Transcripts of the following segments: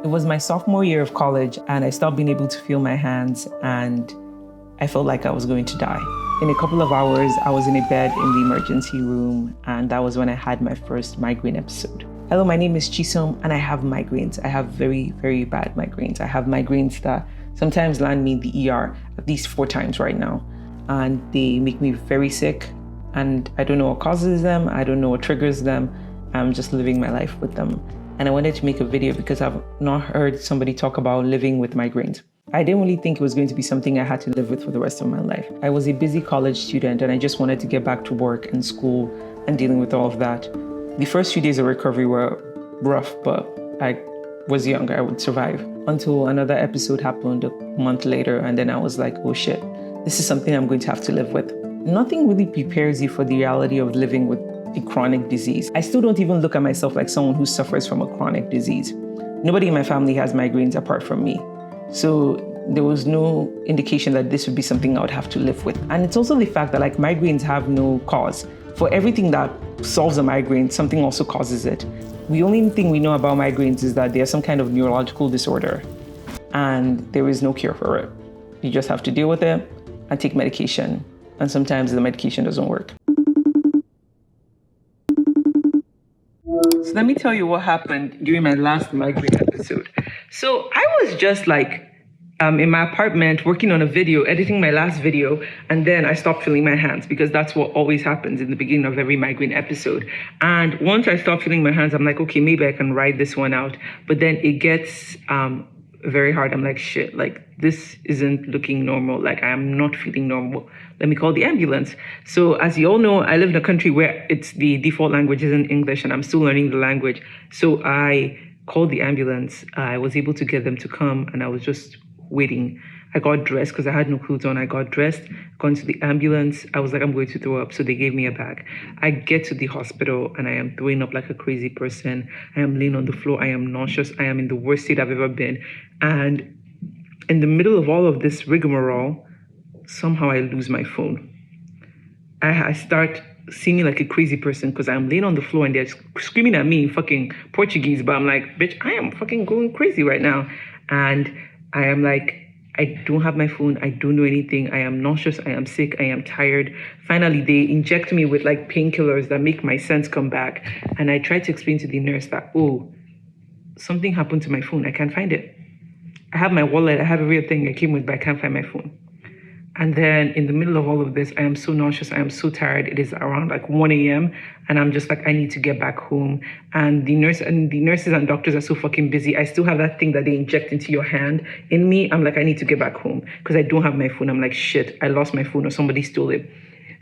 It was my sophomore year of college and I stopped being able to feel my hands and I felt like I was going to die. In a couple of hours, I was in a bed in the emergency room and that was when I had my first migraine episode. Hello, my name is Chisom and I have migraines. I have very, very bad migraines. I have migraines that sometimes land me in the ER at least 4 times right now. And they make me very sick and I don't know what causes them. I don't know what triggers them. I'm just living my life with them. And I wanted to make a video because I've not heard somebody talk about living with migraines. I didn't really think it was going to be something I had to live with for the rest of my life. I was a busy college student and I just wanted to get back to work and school and dealing with all of that. The first few days of recovery were rough, but I was young, I would survive. Until another episode happened a month later and then I was like, oh shit, this is something I'm going to have to live with. Nothing really prepares you for the reality of living with a chronic disease. I still don't even look at myself like someone who suffers from a chronic disease. Nobody in my family has migraines apart from me. So there was no indication that this would be something I would have to live with. And it's also the fact that migraines have no cause. For everything that solves a migraine, something also causes it. The only thing we know about migraines is that they are some kind of neurological disorder and there is no cure for it. You just have to deal with it and take medication. And sometimes the medication doesn't work. So let me tell you what happened during my last migraine episode. So I was just in my apartment working on a video, editing my last video, and then I stopped feeling my hands because that's what always happens in the beginning of every migraine episode. And once I stopped feeling my hands, I'm like, okay, maybe I can ride this one out. But then it gets very hard. I'm like, shit, this isn't looking normal. I am not feeling normal. Let me call the ambulance. So as you all know, I live in a country where it's the default language isn't English and I'm still learning the language. So I called the ambulance. I was able to get them to come and I was just waiting. I got dressed because I had no clothes on. I got dressed, gone to the ambulance. I was like, I'm going to throw up. So they gave me a bag. I get to the hospital and I am throwing up like a crazy person. I am laying on the floor. I am nauseous. I am in the worst state I've ever been. And in the middle of all of this rigmarole, somehow I lose my phone. I start seeming like a crazy person because I'm laying on the floor and they're screaming at me in fucking Portuguese. But I'm like, bitch, I am fucking going crazy right now. And I am like, I don't have my phone. I don't know anything. I am nauseous. I am sick. I am tired. Finally, they inject me with painkillers that make my sense come back. And I tried to explain to the nurse that, oh, something happened to my phone. I can't find it. I have my wallet. I have every thing I came with, but I can't find my phone. And then in the middle of all of this, I am so nauseous. I am so tired. It is around 1 a.m. And I'm just I need to get back home. And the nurses and doctors are so fucking busy. I still have that thing that they inject into your hand in me. I'm I need to get back home because I don't have my phone. I'm like, shit, I lost my phone or somebody stole it.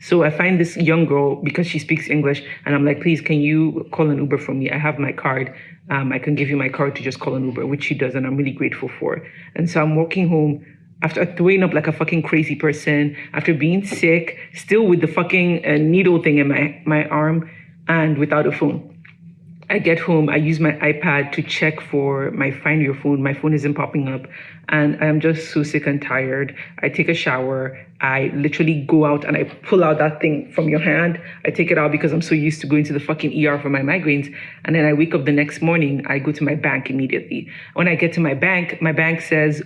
So I find this young girl because she speaks English and I'm like, please, can you call an Uber for me? I have my card. I can give you my card to just call an Uber, which she does. And I'm really grateful for. And so I'm walking home after throwing up like a fucking crazy person, after being sick, still with the fucking needle thing in my arm and without a phone. I get home, I use my iPad to check for my Find Your Phone. My phone isn't popping up and I'm just so sick and tired. I take a shower. I literally go out and I pull out that thing from your hand. I take it out because I'm so used to going to the fucking ER for my migraines. And then I wake up the next morning, I go to my bank immediately. When I get to my bank says,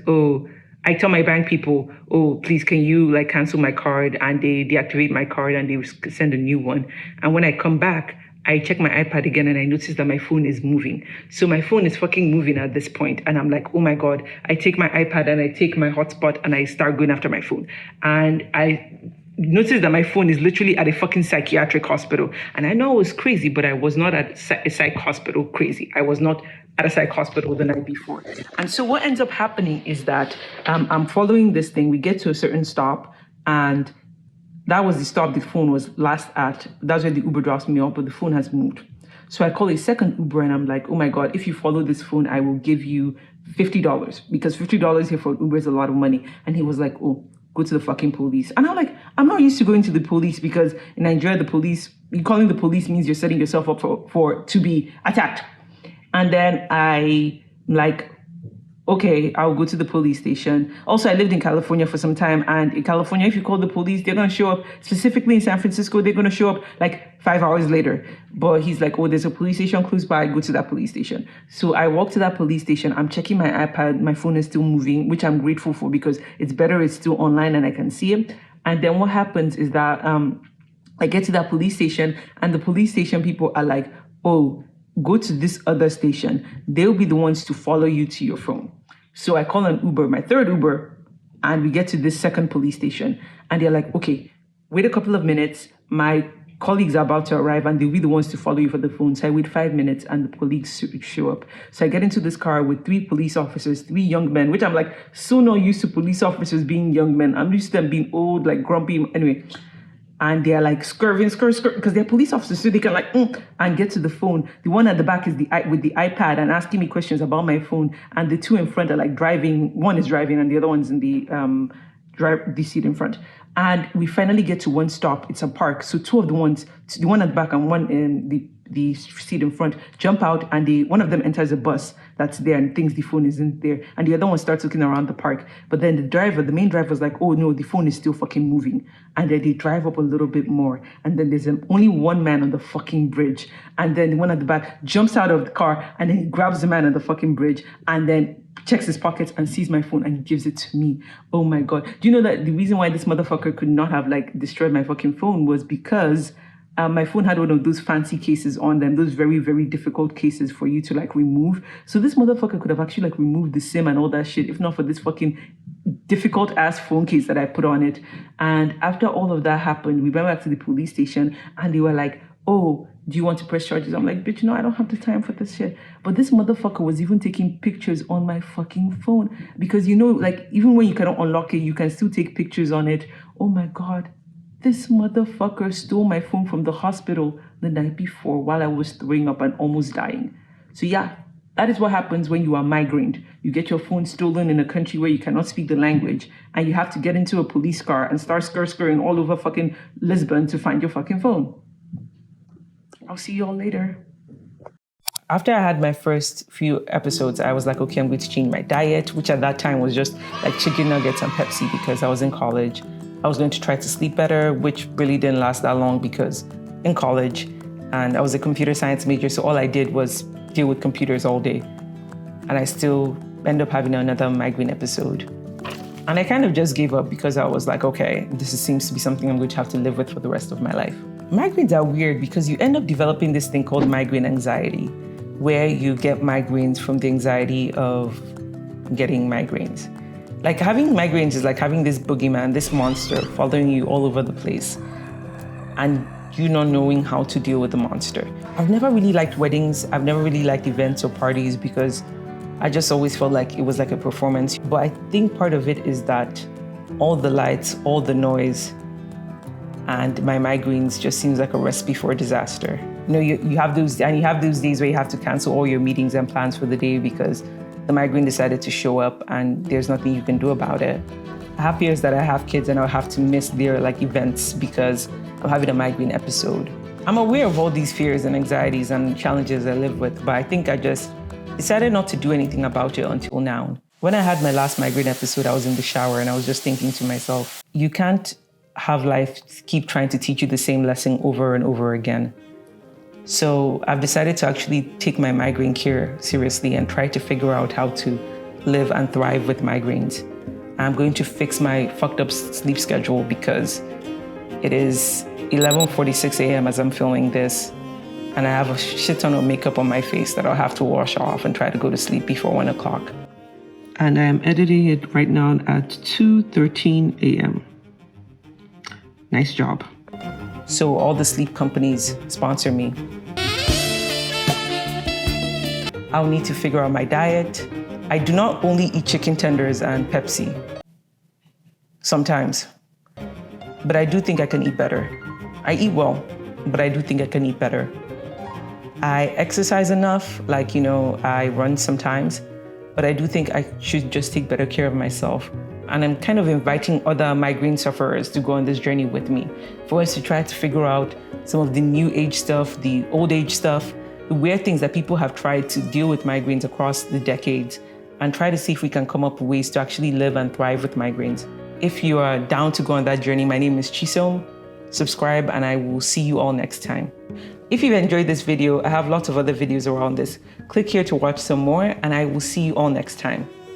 I tell my bank people, oh, please, can you cancel my card? And they deactivate my card and they send a new one. And when I come back, I check my iPad again and I notice that my phone is moving. So my phone is fucking moving at this point. And I'm like, oh my God, I take my iPad and I take my hotspot and I start going after my phone. And I noticed that my phone is literally at a fucking psychiatric hospital. And I know I was crazy, but I was not at a psych hospital crazy. I was not at a psych hospital the night before. And so what ends up happening is that I'm following this thing. We get to a certain stop and that was the stop the phone was last at. That's where the Uber drops me off, but the phone has moved. So I call a second Uber and I'm like, oh my God, if you follow this phone, I will give you $50 because $50 here for Uber is a lot of money. And he was like, oh, go to the fucking police. And I'm like, I'm not used to going to the police because in Nigeria, the police, calling the police means you're setting yourself up to be attacked. And then I okay, I'll go to the police station. Also, I lived in California for some time, and in California, if you call the police, they're going to show up. Specifically in San Francisco, they're going to show up like 5 hours later. But he's like, oh, there's a police station close by, go to that police station. So I walk to that police station. I'm checking my iPad. My phone is still moving, which I'm grateful for because it's better. It's still online and I can see it. And then what happens is that I get to that police station, and the police station people are like, oh, go to this other station. They'll be the ones to follow you to your phone. So I call an Uber, my third Uber, and we get to this second police station. And they're like, okay, wait a couple of minutes. My colleagues are about to arrive and they'll be the ones to follow you for the phone. So I wait 5 minutes and the police show up. So I get into this car with 3 police officers, 3 young men, which I'm like so not used to police officers being young men. I'm used to them being old, like grumpy. Anyway, and they're like skirting, because they're police officers, so they can like, and get to the phone. The one at the back is with the iPad and asking me questions about my phone. And the 2 in front are like driving. One is driving and the other one's in the seat in front. And we finally get to one stop. It's a park. So 2 of the ones, the one at the back and one in the seat in front, jump out, and one of them enters a bus that's there and thinks the phone isn't there. And the other one starts looking around the park. But then the main driver is like, oh no, the phone is still fucking moving. And then they drive up a little bit more. And then there's only one man on the fucking bridge. And then the one at the back jumps out of the car and then he grabs the man on the fucking bridge and then checks his pockets and sees my phone and gives it to me. Oh my God. Do you know that the reason why this motherfucker could not have like destroyed my fucking phone was because my phone had one of those fancy cases on them, those very, very difficult cases for you to like remove. So this motherfucker could have actually like removed the SIM and all that shit, if not for this fucking difficult ass phone case that I put on it. And after all of that happened, we went back to the police station and they were like, oh, do you want to press charges? I'm like, bitch, no, I don't have the time for this shit. But this motherfucker was even taking pictures on my fucking phone because, you know, like even when you cannot unlock it, you can still take pictures on it. Oh my God. This motherfucker stole my phone from the hospital the night before while I was throwing up and almost dying. So yeah, that is what happens when you are migrained. You get your phone stolen in a country where you cannot speak the language and you have to get into a police car and start scurrying all over fucking Lisbon to find your fucking phone. I'll see you all later. After I had my first few episodes, I was like, okay, I'm going to change my diet, which at that time was just like chicken nuggets and Pepsi because I was in college. I was going to try to sleep better, which really didn't last that long because in college, and I was a computer science major, so all I did was deal with computers all day. And I still ended up having another migraine episode. And I kind of just gave up because I was like, okay, this seems to be something I'm going to have to live with for the rest of my life. Migraines are weird because you end up developing this thing called migraine anxiety, where you get migraines from the anxiety of getting migraines. Like having migraines is like having this boogeyman, this monster following you all over the place and you not knowing how to deal with the monster. I've never really liked weddings. I've never really liked events or parties because I just always felt like it was like a performance. But I think part of it is that all the lights, all the noise, and my migraines just seems like a recipe for a disaster. You know, you have those days where you have to cancel all your meetings and plans for the day because the migraine decided to show up and there's nothing you can do about it. I have fears that I have kids and I'll have to miss their like events because I'm having a migraine episode. I'm aware of all these fears and anxieties and challenges I live with, but I think I just decided not to do anything about it until now. When I had my last migraine episode, I was in the shower and I was just thinking to myself, you can't have life keep trying to teach you the same lesson over and over again. So I've decided to actually take my migraine cure seriously and try to figure out how to live and thrive with migraines. I'm going to fix my fucked up sleep schedule because it is 11:46 a.m. as I'm filming this, and I have a shit ton of makeup on my face that I'll have to wash off and try to go to sleep before 1 o'clock. And I'm editing it right now at 2:13 a.m. Nice job. So all the sleep companies sponsor me. I'll need to figure out my diet. I do not only eat chicken tenders and Pepsi. Sometimes. But I do think I can eat better. I eat well, but I do think I can eat better. I exercise enough, like, I run sometimes, but I do think I should just take better care of myself. And I'm kind of inviting other migraine sufferers to go on this journey with me for us to try to figure out some of the new age stuff, the old age stuff, the weird things that people have tried to deal with migraines across the decades and try to see if we can come up with ways to actually live and thrive with migraines. If you are down to go on that journey, my name is Chisom. Subscribe and I will see you all next time. If you've enjoyed this video, I have lots of other videos around this. Click here to watch some more and I will see you all next time.